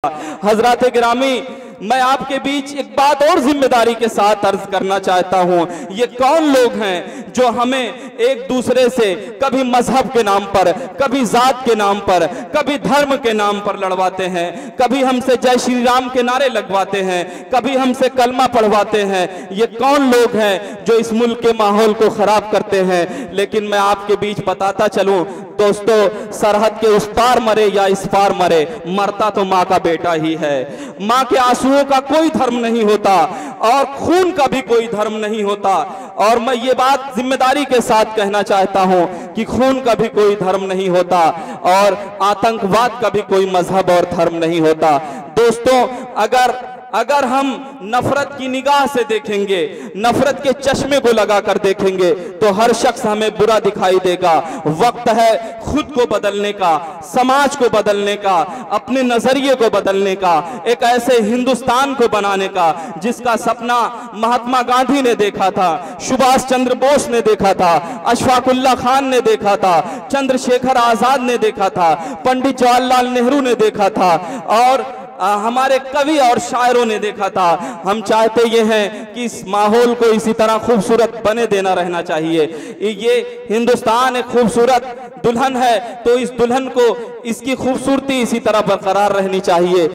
हजरात गिरामी, मैं आपके बीच एक बात और जिम्मेदारी के साथ अर्ज करना चाहता हूं। ये कौन लोग हैं जो हमें एक दूसरे से कभी मजहब के नाम पर, कभी जात के नाम पर, कभी धर्म के नाम पर लड़वाते हैं, कभी हमसे जय श्री राम के नारे लगवाते हैं, कभी हमसे कलमा पढ़वाते हैं। ये कौन लोग हैं जो इस मुल्क के माहौल को खराब करते हैं? लेकिन मैं आपके बीच बताता चलूं दोस्तों, सरहद के उस पार मरे या इस पार मरे, मरता तो माँ का बेटा ही है। माँ के आंसुओं का कोई धर्म नहीं होता और खून का भी कोई धर्म नहीं होता। और मैं ये बात जिम्मेदारी के साथ कहना चाहता हूं कि खून का भी कोई धर्म नहीं होता और आतंकवाद का भी कोई मजहब और धर्म नहीं होता। दोस्तों, अगर हम नफरत की निगाह से देखेंगे, नफरत के चश्मे को लगाकर देखेंगे, तो हर शख्स हमें बुरा दिखाई देगा। वक्त है खुद को बदलने का, समाज को बदलने का, अपने नजरिए को बदलने का, एक ऐसे हिंदुस्तान को बनाने का जिसका सपना महात्मा गांधी ने देखा था, सुभाष चंद्र बोस ने देखा था, अशफाकुल्ला खान ने देखा था, चंद्रशेखर आजाद ने देखा था, पंडित जवाहरलाल नेहरू ने देखा था और हमारे कवि और शायरों ने देखा था। हम चाहते ये हैं कि इस माहौल को इसी तरह खूबसूरत बने देना रहना चाहिए। ये हिंदुस्तान एक खूबसूरत दुल्हन है, तो इस दुल्हन को इसकी खूबसूरती इसी तरह बरकरार रहनी चाहिए।